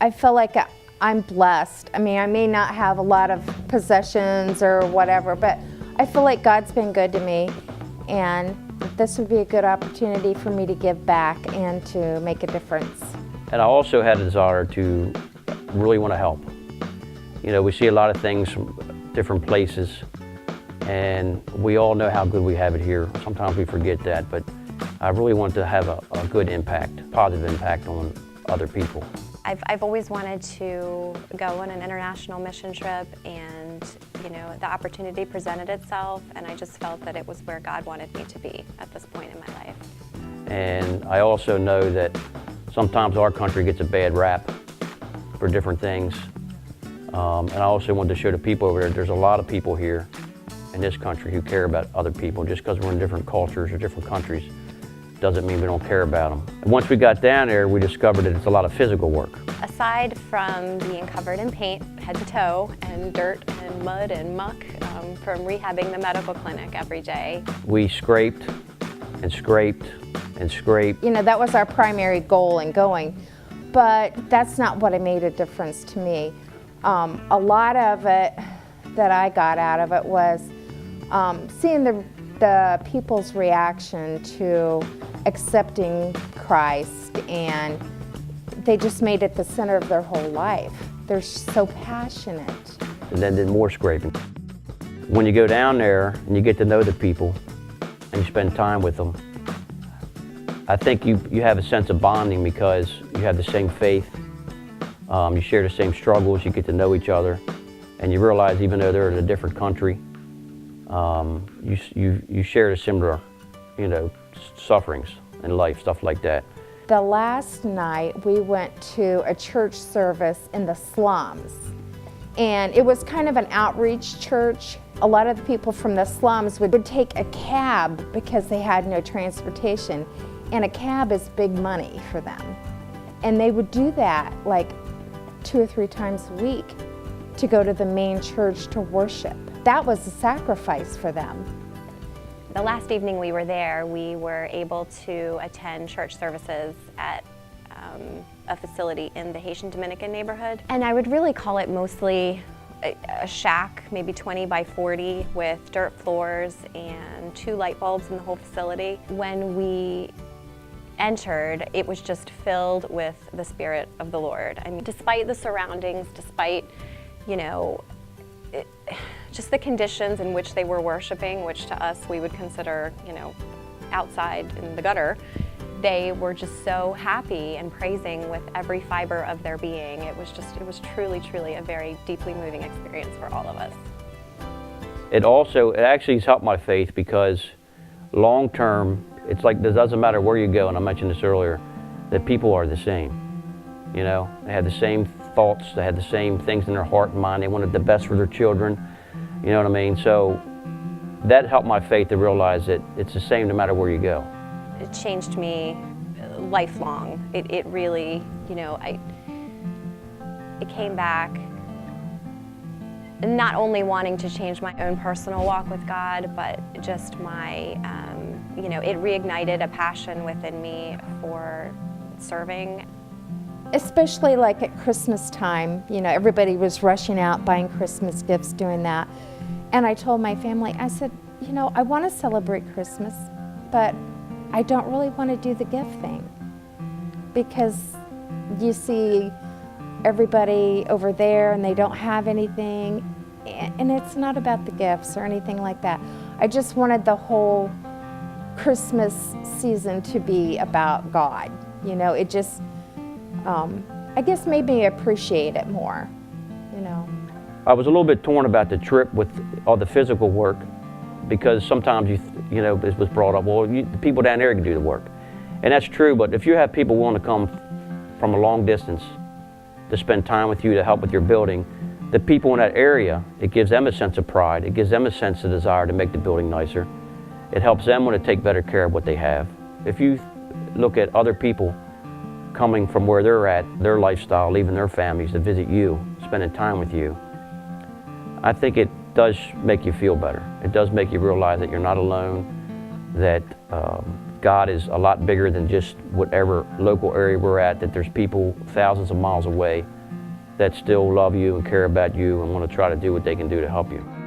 I feel like I'm blessed. I mean, I may not have a lot of possessions or whatever, but I feel like God's been good to me, and this would be a good opportunity for me to give back and to make a difference. And I also had a desire to really want to help. You know, we see a lot of things from different places, and we all know how good we have it here. Sometimes we forget that, but I really want to have a good impact, positive impact on other people. I've always wanted to go on an international mission trip, and you know, the opportunity presented itself, and I just felt that it was where God wanted me to be at this point in my life. And I also know that sometimes our country gets a bad rap for different things. And I also wanted to show the people over there, there's a lot of people here in this country who care about other people. Just because we're in different cultures or different countries doesn't mean we don't care about them. And once we got down there, we discovered that it's a lot of physical work. Aside from being covered in paint, head to toe, and dirt and mud and muck from rehabbing the medical clinic every day. We scraped and scraped and scraped. You know, that was our primary goal in going, but that's not what made a difference to me. A lot of it that I got out of it was seeing the people's reaction to accepting Christ, and they just made it the center of their whole life. They're so passionate. And then did more scraping. When you go down there and you get to know the people and you spend time with them, I think you have a sense of bonding because you have the same faith, you share the same struggles, you get to know each other, and you realize even though they're in a different country, you share the similar, you know, sufferings in life, stuff like that. The last night we went to a church service in the slums, and it was kind of an outreach church. A lot of the people from the slums would take a cab because they had no transportation, and a cab is big money for them. And they would do that like 2 or 3 times a week to go to the main church to worship. That was a sacrifice for them. The last evening we were there, we were able to attend church services at a facility in the Haitian Dominican neighborhood. And I would really call it mostly a shack, maybe 20 by 40, with dirt floors and 2 light bulbs in the whole facility. When we entered, it was just filled with the Spirit of the Lord. I mean, despite the surroundings, despite, you know, just the conditions in which they were worshiping, which to us we would consider, you know, outside in the gutter, they were just so happy and praising with every fiber of their being. It was truly, truly a very deeply moving experience for all of us. It actually has helped my faith because long term, it's like it doesn't matter where you go, and I mentioned this earlier, that people are the same. You know, they had the same thoughts, they had the same things in their heart and mind, they wanted the best for their children, you know what I mean? So that helped my faith to realize that it's the same no matter where you go. It changed me lifelong. It really, you know, it came back not only wanting to change my own personal walk with God, but just my, you know, it reignited a passion within me for serving. Especially like at Christmas time, you know, everybody was rushing out buying Christmas gifts, doing that. And I told my family, I said, you know, I want to celebrate Christmas, but I don't really want to do the gift thing. Because you see everybody over there and they don't have anything, and it's not about the gifts or anything like that. I just wanted the whole Christmas season to be about God. You know, it just, I guess made me appreciate it more, you know. I was a little bit torn about the trip with all the physical work because sometimes you know, it was brought up, well, the people down there can do the work. And that's true, but if you have people willing to come from a long distance to spend time with you to help with your building, the people in that area, it gives them a sense of pride, it gives them a sense of desire to make the building nicer. It helps them want to take better care of what they have. If you look at other people coming from where they're at, their lifestyle, leaving their families to visit you, spending time with you, I think it does make you feel better. It does make you realize that you're not alone, that God is a lot bigger than just whatever local area we're at, that there's people thousands of miles away that still love you and care about you and want to try to do what they can do to help you.